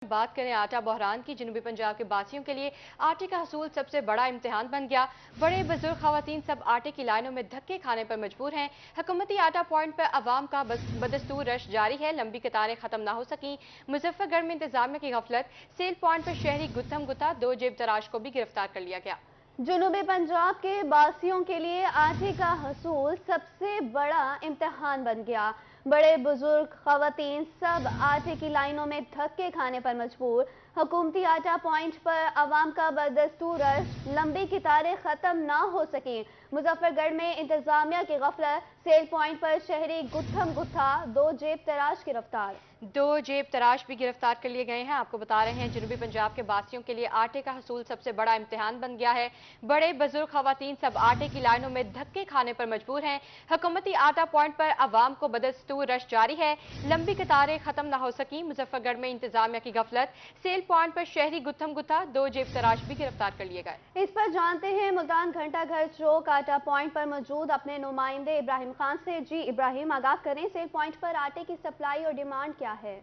बात करें आटा बहरान की। जनूबी पंजाब के बासियों के लिए आटे का हसूल सबसे बड़ा इम्तिहान बन गया। बड़े बुजुर्ग खवातीन सब आटे की लाइनों में धक्के खाने पर मजबूर हैं। हुकूमती आटा पॉइंट पर अवाम का बदस्तूर रश जारी है। लंबी कतारें खत्म ना हो सकी। मुजफ्फरगढ़ में इंतजामिया की गफलत। सेल पॉइंट पर शहरी गुत्थम गुत्था, 2 जेब तराश को भी गिरफ्तार कर लिया गया। जनूबी पंजाब के बासियों के लिए आटे का हसूल सबसे बड़ा इम्तिहान बन गया। बड़े बुजुर्ग खवातीन सब आटे की लाइनों में धक्के खाने पर मजबूर। हुकूमती आटा पॉइंट पर अवाम का बदस्तूर रश, लंबी कतारें खत्म ना हो सकी। मुजफ्फरगढ़ में इंतजामिया की गफलत। सेल पॉइंट पर शहरी गुत्थम गुत्था, 2 जेब तराश गिरफ्तार। 2 जेब तराश भी गिरफ्तार कर लिए गए हैं। आपको बता रहे हैं जनूबी पंजाब के बासियों के लिए आटे का हसूल सबसे बड़ा इम्तिहान बन गया है। बड़े बुजुर्ग खवातीन सब आटे की लाइनों में धक्के खाने पर मजबूर हैं। हुकूमती आटा पॉइंट पर अवाम को बदस्तूर रश जारी है। लंबी कतारें खत्म ना हो सकी। मुजफ्फरगढ़ में इंतजामिया की गफलत। सेल पॉइंट पर शहरी गुत्थम गुत्था, 2 जेब तराश भी गिरफ्तार कर लिए गए। इस पर जानते हैं मुल्तान घंटा घर चौक आटा पॉइंट पर मौजूद अपने नुमाइंदे इब्राहिम खान से। जी इब्राहिम, आगाह करें, सेल पॉइंट पर आटे की सप्लाई और डिमांड क्या है?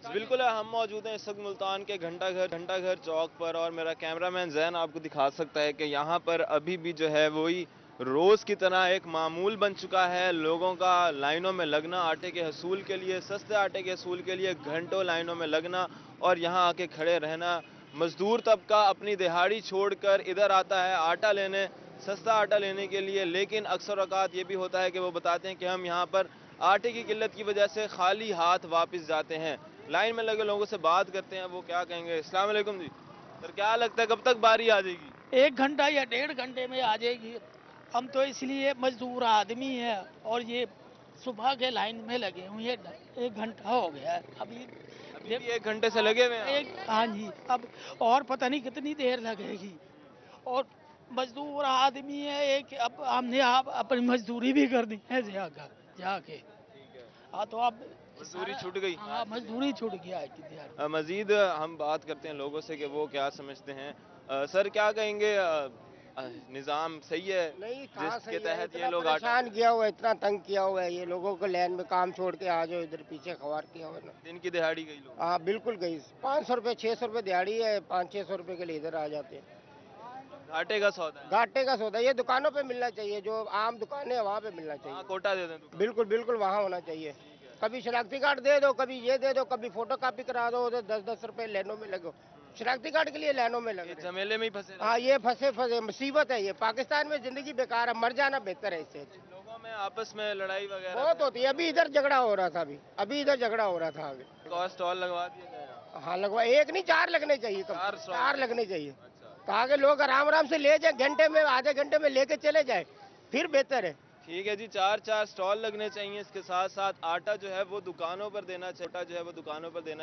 बिल्कुल है, हम मौजूद हैं इस वक्त मुल्तान के घंटा घर चौक पर, और मेरा कैमरामैन जैन आपको दिखा सकता है कि यहाँ पर अभी भी जो है वही रोज़ की तरह एक मामूल बन चुका है। लोगों का लाइनों में लगना, आटे के हसूल के लिए, सस्ते आटे के हसूल के लिए घंटों लाइनों में लगना और यहाँ आके खड़े रहना। मजदूर तबका अपनी दिहाड़ी छोड़कर इधर आता है आटा लेने, सस्ता आटा लेने के लिए, लेकिन अक्सर औकात ये भी होता है कि वो बताते हैं कि हम यहाँ पर आटे की किल्लत की वजह से खाली हाथ वापस जाते हैं। लाइन में लगे लोगों से बात करते हैं, वो क्या कहेंगे। अस्सलाम वालेकुम जी। सर, क्या लगता है कब तक बारी आ जाएगी? 1 घंटा या 1.5 घंटे में आ जाएगी। हम तो इसलिए मजदूर आदमी है और ये सुबह के लाइन में लगे हुए हैं। 1 घंटा हो गया है अभी भी 1 घंटे से लगे हुए हैं। हाँ जी, अब और पता नहीं कितनी देर लगेगी। और मजदूर आदमी है एक, अब हमने आप अपनी मजदूरी भी कर दी है जाके। हाँ, तो अब मजदूरी छूट गई। हाँ, मजदूरी छूट गया है। मजीद हम बात करते हैं लोगों से कि वो क्या समझते हैं। सर, क्या कहेंगे, निज़ाम सही है नहीं, जिसके तहत ये लोग परेशान किया हुआ है, इतना तंग किया हुआ है ये लोगों को। लाइन में काम छोड़ के आ जाओ, इधर पीछे खवार किया हुआ है ना। दिन की दिहाड़ी गई लोग? हाँ बिल्कुल गई। 500 रुपये 600 रुपये दिहाड़ी है, 500-600 रुपये के लिए इधर आ जाते हैं। घाटे का सौदा है। घाटे का सौदा ये दुकानों पे मिलना चाहिए, जो आम दुकानें हैं वहाँ पे मिलना चाहिए। कोटा दे दें। बिल्कुल बिल्कुल वहाँ होना चाहिए। कभी शनाख्ती कार्ड दे दो, कभी ये दे दो, कभी फोटो कॉपी करा दो, तो 10-10 रुपए लाइनों में लगो। शनाख्ती कार्ड के लिए लाइनों में लगे, झमेले में ही फंसे। हाँ, ये फंसे मुसीबत है। ये पाकिस्तान में जिंदगी बेकार है, मर जाना बेहतर है इससे। लोगों में आपस में लड़ाई वगैरह बहुत होती है। अभी इधर झगड़ा हो रहा था, अभी इधर झगड़ा हो रहा था। अभी स्टॉल लगवा दिया गया? हाँ लगवा, 1 नहीं 4 लगने चाहिए। 4 लगने चाहिए। अच्छा। ताकि लोग आराम से ले जाए, घंटे में आधे घंटे में लेके चले जाए, फिर बेहतर है। ठीक है जी, 4 स्टॉल लगने चाहिए। इसके साथ साथ आटा जो है वो दुकानों पर देना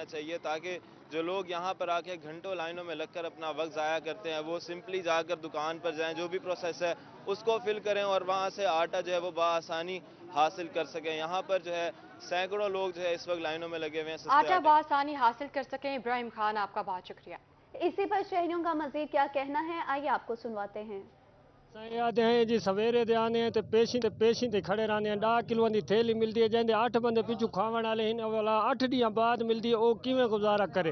चाहिए, ताकि जो लोग यहाँ पर आके घंटों लाइनों में लगकर अपना वक्त ज़ाया करते हैं, वो सिंपली जाकर दुकान पर जाएं, जो भी प्रोसेस है उसको फिल करें और वहाँ से आटा जो है वो बआसानी हासिल कर सकें। यहाँ पर जो है सैकड़ों लोग जो है इस वक्त लाइनों में लगे हुए हैं आटा बआसानी हासिल कर सकें। इब्राहिम खान, आपका बहुत शुक्रिया। इसी पर शहरियों का मजीद क्या कहना है, आइए आपको सुनवाते हैं। आते हैं जी, सवेरे दे आने हैं तो पेशी ते खड़े रहने हैं। 10 किलो की थैली मिलती है, जैसे 8 बंदे पिछू खावन वाले हैं, वाला 8 दिन बाद मिलती है। वो किवें गुजारा करे?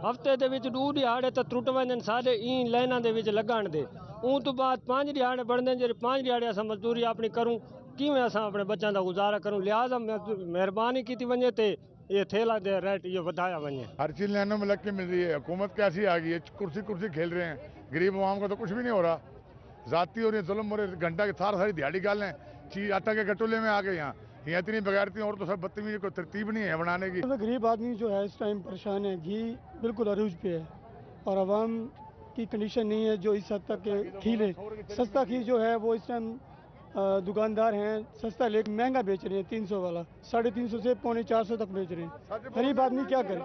हफ्ते दे विच 2 दिहाड़े तो टुट वजन सारे ई लाइना दे विच लगन दे। उन तो बाद 5 दिहाड़े बढ़ते, जे 5 दिहाड़े अस मजदूरी अपनी करूँ, किवें अस अपने बच्चों का गुजारा करूँ? लिहाजा मेहरबानी की वजे तो ये थैला दे रेट ये बताया वजे। हर चीज लाइनों में लग के मिल रही है। हुकूमत कैसी आ गई है, कुर्सी खेल रहे हैं। गरीब आवाम का तो कुछ भी नहीं हो रहा। जाती और ये जुल्म हो रहे। घंटा के सारी दिहाड़ी गाल लें, चीज आटा के कटोले में आ गए। यहाँ इतनी बगैरती और तो सब बदतमीजी, कोई तरतीब नहीं है बनाने की। गरीब आदमी जो है इस टाइम परेशान है। घी बिल्कुल अरूज पे है और आवाम की कंडीशन नहीं है जो इस हद तक घी ले। सस्ता घी जो है वो इस टाइम दुकानदार हैं सस्ता लेकर महंगा बेच रहे हैं। 300 वाला 350 से 450 तक बेच रहे हैं। गरीब आदमी क्या करे?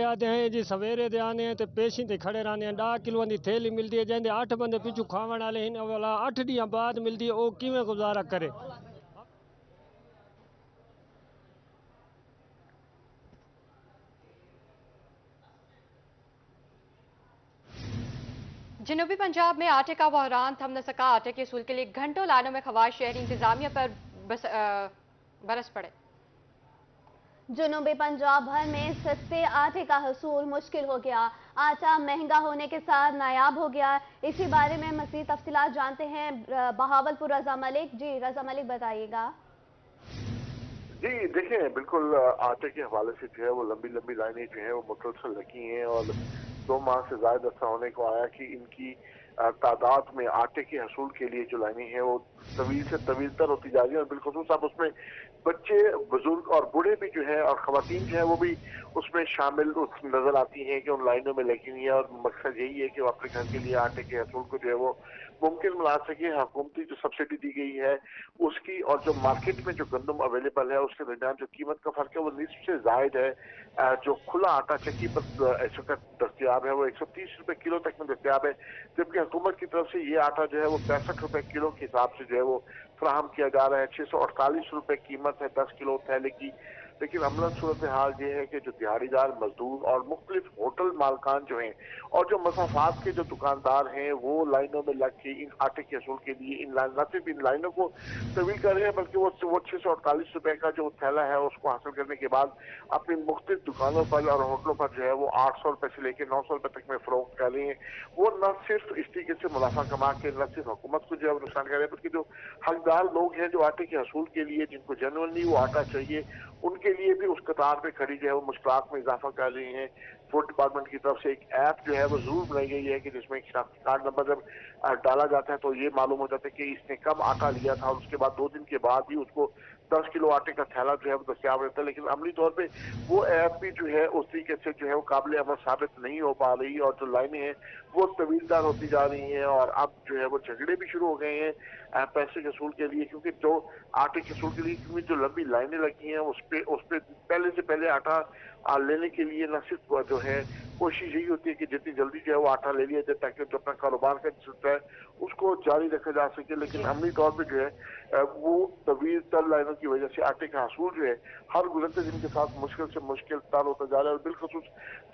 आते हैं जी, सवेरे दे आने हैं तो पेशी ते खड़े रहने हैं। 10 किलो की थैली मिलती है, जैसे 8 बंदे पिछू खावन वाले हैं, वाला 8 दिन बाद मिलती है। वो किवें गुजारा करे? जनूबी पंजाब में आटे का बहरान थम न सका। आटे के हसूल के लिए घंटों लाइनों में खवार शहरी इंतजामिया पर बरस पड़े। जनूबी पंजाब भर में सस्ते आटे का हसूल मुश्किल हो गया। आटा महंगा होने के साथ नायाब हो गया। इसी बारे में मज़ीद तफसीलात जानते हैं बहावलपुर रजा मलिक। जी रजा मलिक बताइएगा। जी देखिए, बिल्कुल आटे के हवाले से जो है वो लंबी लंबी लाइनें जो है वो मुसलसल लगी हैं और 2 माह से ज्यादा अरसा होने को आया कि इनकी तादाद में आटे के हसूल के लिए जो लाइनें हैं वो तवील से तवील तर होती जा रही है और बिलखुसूस आप उसमें बच्चे, बुजुर्ग और बूढ़े भी जो है और खवातीन जो है वो भी उसमें शामिल नजर आती हैं कि उन लाइनों में लगी हुई है। और मकसद यही है कि वो अपने घर के लिए आटे के हसूल को जो है वो मुमकिन बना सके। हुकूमती जो सब्सिडी दी गई है उसकी और जो मार्केट में जो गंदम अवेलेबल है उसके दरमियान जो कीमत का फर्क है वो निस्फ से जायद है। जो खुला आटा चक्की पर इस वक्त दस्तियाब है वो 130 रुपए किलो तक में दस्तियाब है, जबकि हुकूमत की तरफ से ये आटा जो है वो 65 रुपए किलो के हिसाब से जो है वो फराहम किया जा रहा है। 648 रुपए कीमत है 10 किलो थैले की। लेकिन अमला सूरत हाल ये है कि जो दिहाड़ीदार मजदूर और मुख्तलिफ होटल मालकान जो हैं और जो मसाफात के जो दुकानदार हैं वो लाइनों में लग के इन आटे के हसूल के लिए न सिर्फ इन लाइनों को तवील कर रहे हैं बल्कि वो 648 रुपए का जो थैला है उसको हासिल करने के बाद अपनी मुख्तलिफ दुकानों पर और होटलों पर जो है वो 800 रुपए से लेकर 900 रुपए तक में फरोख्त कर रहे हैं। वो न सिर्फ इस तरीके से मुनाफा कमा के न सिर्फ हुकूमत को जो है नुकसान कर रहे हैं बल्कि जो हकदार लोग हैं जो आटे के हसूल के लिए जिनको जेन्युइनली वो आटा चाहिए उनके लिए भी उस कतार पे खड़ी जो है वो मुश्किलात में इजाफा कर रही हैं। फूड डिपार्टमेंट की तरफ से एक ऐप जो है वो जरूर बनाई गई है कि जिसमें एक शनाख्ती कार्ड नंबर जब डाला जाता है तो ये मालूम हो जाता है कि इसने कब आटा लिया था और उसके बाद 2 दिन के बाद ही उसको 10 किलो आटे का थैला जो है वो दस्तियाब रहता है। लेकिन अमली तौर पे वो ऐप भी जो है उस तरीके से जो है वो काबिल अमल साबित नहीं हो पा रही और जो लाइनें हैं वो तवीलदार होती जा रही हैं और अब जो है वो झगड़े भी शुरू हो गए हैं पैसे के हसूल के लिए, क्योंकि जो आटे के हसूल के लिए क्योंकि जो लंबी लाइनें लगी हैं उस पे पहले से पहले आटा लेने के लिए न सिर्फ जो है कोशिश यही होती है कि जितनी जल्दी जो है वो आटा ले लिया जाए ताकि जो अपना कारोबार का सिलसिला है उसको जारी रखा जा सके। लेकिन अमली तौर पे जो है वो तवील तर लाइनों की वजह से आटे का हसूल जो है हर गुजरते दिन के साथ मुश्किल से मुश्किल तर होता जा रहा है और बिलखसूस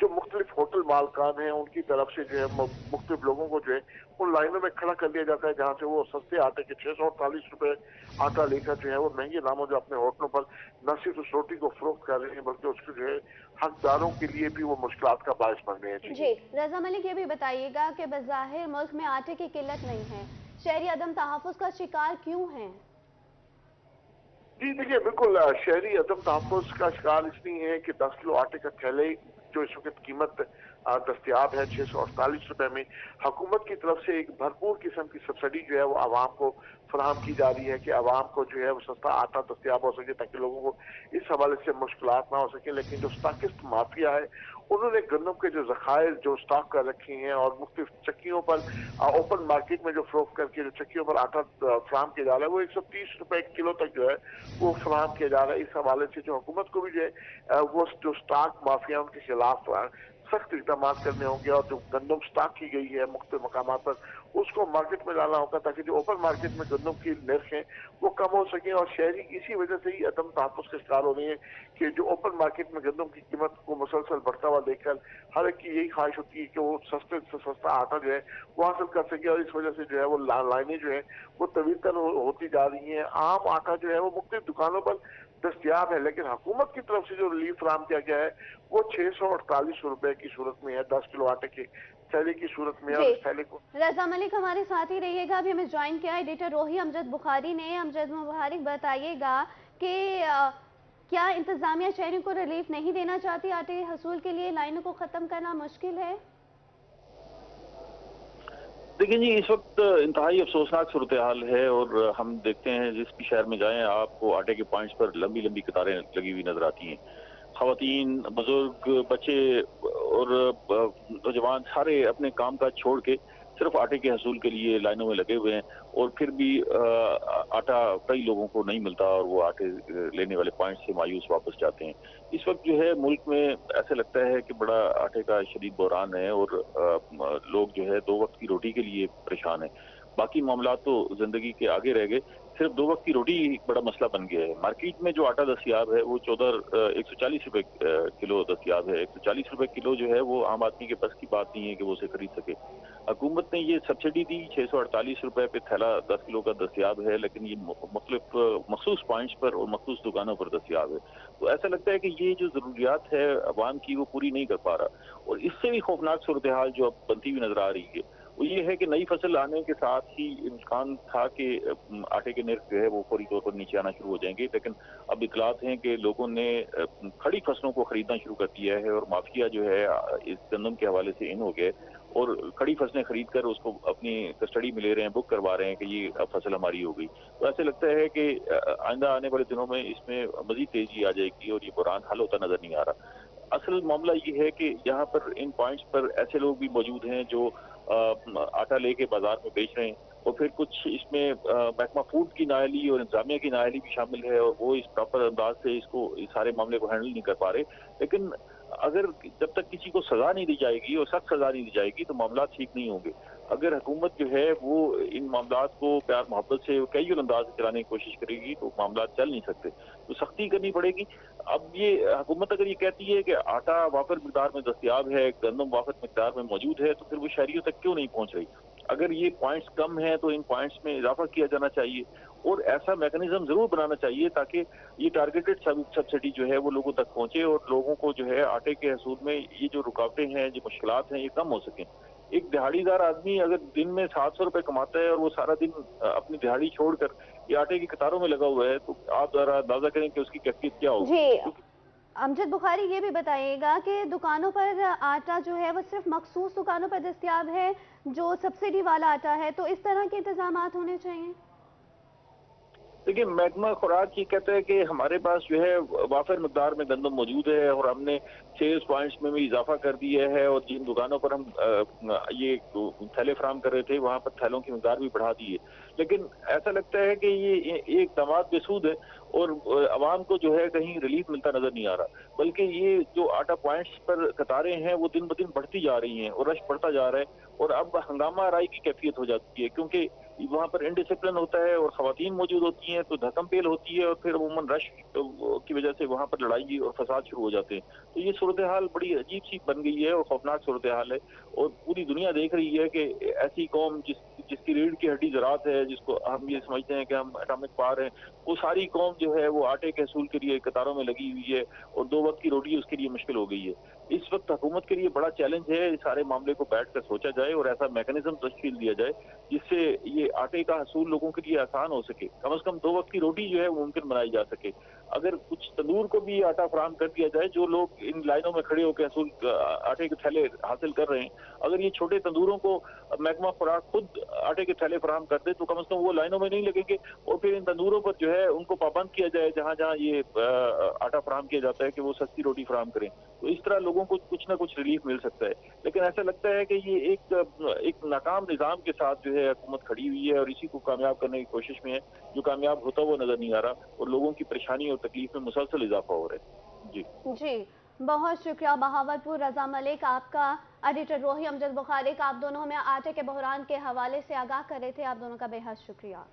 जो मुख्तलिफ होटल मालकान हैं उनकी तरफ से जो है मुख्तलिफ लोगों को जो है उन लाइनों में खड़ा कर दिया जाता है जहाँ से वो सस्ते आटे के 648 रुपए आटा लेकर जो है वो महंगे दामों जो अपने होटलों पर न सिर्फ उस रोटी को फरोख्त कर रहे हैं बल्कि उसके जो है हकदारों के लिए भी वो मुश्किलात का बायस बन रहे हैं। जी रजा मलिक ये भी बताइएगा कि बज़ाहिर मुल्क में आटे की किल्लत नहीं है, शहरी अदम तहफ़्फ़ुज़ का शिकार क्यों हैं? जी देखिए, बिल्कुल शहरी अदम तहफ़्फ़ुज़ का शिकार इसलिए है कि 10 किलो आटे का थैले जो इस वक्त कीमत दस्तियाब है 648 रुपए में, हुकूमत की तरफ से एक भरपूर किस्म की सब्सिडी जो है वो आवाम को फराहम की जा रही है कि आवाम को जो है वो सस्ता आटा दस्तियाब हो सके ताकि लोगों को इस हवाले से मुश्किलात ना हो सके। लेकिन जो स्टॉकिस्ट माफिया है उन्होंने गंदम के जो ज़खायर जो स्टॉक कर रखे हैं और मुख्तलिफ चक्कियों पर ओपन मार्केट में जो फरोख्त करके जो चक्कियों पर आटा फराहम किया जा रहा है वो 130 रुपए किलो तक जो है वो फराहम किया जा रहा है। इस हवाले से जो हुकूमत को भी जो है वो जो स्टॉक माफिया उनके खिलाफ सख्त इकदाम करने होंगे और जो गंदम स्टॉक की गई है मुख्तलिफ मकाम पर उसको मार्केट में लाना होगा ताकि जो ओपन मार्केट में गंदम की नर्ख है वो कम हो सके। और शहरी इसी वजह से ही अदम तहफ़्फ़ुज़ का शिकार हो रही है कि जो ओपन मार्केट में गंदम की कीमत को मुसलसल बढ़ता हुआ देखकर हर एक की यही ख्वाहिश होती है कि वो सस्ते से सस्ता आटा जो है वो हासिल कर सके और इस वजह से जो है वो लाइनें जो है वो तवील तर होती जा रही हैं। आम आटा जो है वो मुख्तलिफ दुकानों पर दस्तियाब है लेकिन हुकूमत की तरफ से जो रिलीफ फराहम किया गया है वो 648 रुपए की सूरत में है 10 किलो आटे के थैले की सूरत में। और थैले को रजा मलिक हमारे साथ ही रहिएगा। अभी हमें ज्वाइन किया एडिटर रोही अमजद बुखारी ने। अमजद मुबारक बताइएगा कि क्या इंतजामिया शहरियों को रिलीफ नहीं देना चाहती? आटे हसूल के लिए लाइनों को खत्म करना मुश्किल है। देखिए जी, इस वक्त इंतहाई अफसोसनाक सूरत हाल है और हम देखते हैं जिस भी शहर में जाएं आपको आटे के पॉइंट्स पर लंबी लंबी कतारें लगी हुई नजर आती हैं। खवातीन, बुजुर्ग, बच्चे और नौजवान सारे अपने काम काज छोड़ के सिर्फ आटे के हसूल के लिए लाइनों में लगे हुए हैं और फिर भी आटा कई लोगों को नहीं मिलता और वो आटे लेने वाले पॉइंट से मायूस वापस जाते हैं। इस वक्त जो है मुल्क में ऐसे लगता है कि बड़ा आटे का शदीद बहरान है और लोग जो है 2 वक्त की रोटी के लिए परेशान है। बाकी मामलात तो जिंदगी के आगे रह गए। सिर्फ 2 वक्त की रोटी एक बड़ा मसला बन गया है। मार्केट में जो आटा दस्तयाब है वो 140 रुपए किलो दस्तयाब है। 140 रुपए किलो जो है वो आम आदमी के बस की बात नहीं है कि वो उसे खरीद सके। हुकूमत ने ये सब्सिडी दी, 648 रुपए पे थैला 10 किलो का दस्तयाब है, लेकिन ये मखसूस पॉइंट्स पर और मखसूस दुकानों पर दस्तयाब है। तो ऐसा लगता है कि ये जो जरूरियात है अवाम की वो पूरी नहीं कर पा रहा। और इससे भी खौफनाक सूरत हाल जो अब बनती हुई नजर आ रही है वो ये है कि नई फसल आने के साथ ही इम्कान था कि आटे के निर्ख जो है वो फौरी तौर पर नीचे आना शुरू हो जाएंगे, लेकिन अब इतलात हैं कि लोगों ने खड़ी फसलों को खरीदना शुरू कर दिया है और माफिया जो है इस गंदम के हवाले से इन हो गए और खड़ी फसलें खरीद कर उसको अपनी कस्टडी में ले रहे हैं, बुक करवा रहे हैं कि ये फसल हमारी हो गई। तो ऐसे लगता है कि आइंदा आने वाले दिनों में इसमें मजीद तेजी आ जाएगी और ये बुरान हल होता नजर नहीं आ रहा। असल मामला ये है कि यहाँ पर इन पॉइंट्स पर ऐसे लोग भी मौजूद हैं जो आटा लेके बाजार में बेच रहे हैं और फिर कुछ इसमें महकमा फूड की नाअहली और इंतजामिया की नाअहली भी शामिल है और वो इस प्रॉपर अंदाज से इस सारे मामले को हैंडल नहीं कर पा रहे। लेकिन अगर जब तक किसी को सजा नहीं दी जाएगी और सख्त सजा नहीं दी जाएगी तो मामला ठीक नहीं होंगे। अगर हुकूमत जो है वो इन मामलात को प्यार मोहब्बत से कई अंदाज से चलाने की कोशिश करेगी तो मामला चल नहीं सकते, तो सख्ती करनी पड़ेगी। अब ये हुकूमत अगर ये कहती है कि आटा वाफिर मिकदार में दस्तयाब है, गंदम वाफिर मिकदार में मौजूद है, तो फिर वो शहरियों तक क्यों नहीं पहुंच रही? अगर ये पॉइंट्स कम हैं तो इन पॉइंट्स में इजाफा किया जाना चाहिए और ऐसा मैकेनिज्म जरूर बनाना चाहिए ताकि ये टारगेटेड सब्सिडी जो है वो लोगों तक पहुंचे और लोगों को जो है आटे के हसूल में ये जो रुकावटें हैं, जो मुश्किलात हैं, ये कम हो सकें। एक दिहाड़ीदार आदमी अगर दिन में 700 रुपए कमाता है और वो सारा दिन अपनी दिहाड़ी छोड़कर ये आटे की कतारों में लगा हुआ है, तो आप जरा अंदाजा करें कि उसकी कैफियत क्या होगी। अमजद बुखारी, ये भी बताइएगा कि दुकानों पर आटा जो है वो सिर्फ मखसूस दुकानों पर दस्तयाब है जो सब्सिडी वाला आटा है, तो इस तरह के इंतजामात होने चाहिए। देखिए, महकमा खुराक ये कहता है कि हमारे पास जो है वाफिर मिकदार में गंदम मौजूद है और हमने सेल्स पॉइंट्स में भी इजाफा कर दिया है और जिन दुकानों पर हम ये थैले फराम कर रहे थे वहां पर थैलों की मिकदार भी बढ़ा दी है। लेकिन ऐसा लगता है कि ये एक दामाद बेसूद है और आवाम को जो है कहीं रिलीफ मिलता नजर नहीं आ रहा, बल्कि ये जो आटा पॉइंट्स पर कतारें हैं वो दिन ब दिन बढ़ती जा रही हैं और रश बढ़ता जा रहा है और अब हंगामा राई की कैफियत हो जाती है क्योंकि वहाँ पर इनडिसिप्लिन होता है और खवातीन मौजूद होती हैं तो धक्कम पेल होती है और फिर अमूमन रश की वजह से वहाँ पर लड़ाई और फसाद शुरू हो जाते हैं। तो ये सूरत हाल बड़ी अजीब सी बन गई है और खौफनाक सूरत हाल है और पूरी दुनिया देख रही है कि ऐसी कौम जिसकी रीढ़ की हड्डी ज़राअत है, जिसको हम ये समझते हैं कि हम एटॉमिक पावर हैं, वो सारी कौम जो है वो आटे के हसूल के लिए कतारों में लगी हुई है और 2 वक्त की रोटी उसके लिए मुश्किल हो गई है। इस वक्त हुकूमत के लिए बड़ा चैलेंज है इस सारे मामले को बैठ कर सोचा जाए और ऐसा मैकेनिज्म तश्कील दिया जाए जिससे ये आटे का हसूल लोगों के लिए आसान हो सके, कम से कम 2 वक्त की रोटी जो है वो मुमकिन बनाई जा सके। अगर कुछ तंदूर को भी आटा फराहम कर दिया जाए, जो लोग इन लाइनों में खड़े होकर हसूल आटे के थैले हासिल कर रहे हैं, अगर ये छोटे तंदूरों को महकमा खुराक खुद आटे के थैले फराहम कर दे तो कम से कम वो लाइनों में नहीं लगेंगे और फिर इन तंदूरों पर जो है उनको पाबंद किया जाए जहां जहां ये आटा फराहम किया जाता है कि वो सस्ती रोटी फराहम करें, तो इस तरह लोगों को कुछ ना कुछ रिलीफ मिल सकता है। लेकिन ऐसा लगता है कि ये एक नाकाम निजाम के साथ जो है हुकूमत खड़ी हुई है और इसी को कामयाब करने की कोशिश में है, जो कामयाब होता हुआ नजर नहीं आ रहा और लोगों की परेशानी और तकलीफ में मुसलसल इजाफा हो रहा है। जी बहुत शुक्रिया बहावलपुर रजा मलिक, आपका एडिटर रोही अमजद बुखारी का, आप दोनों हमें आटे के बहरान के हवाले से आगाह कर रहे थे, आप दोनों का बेहद शुक्रिया।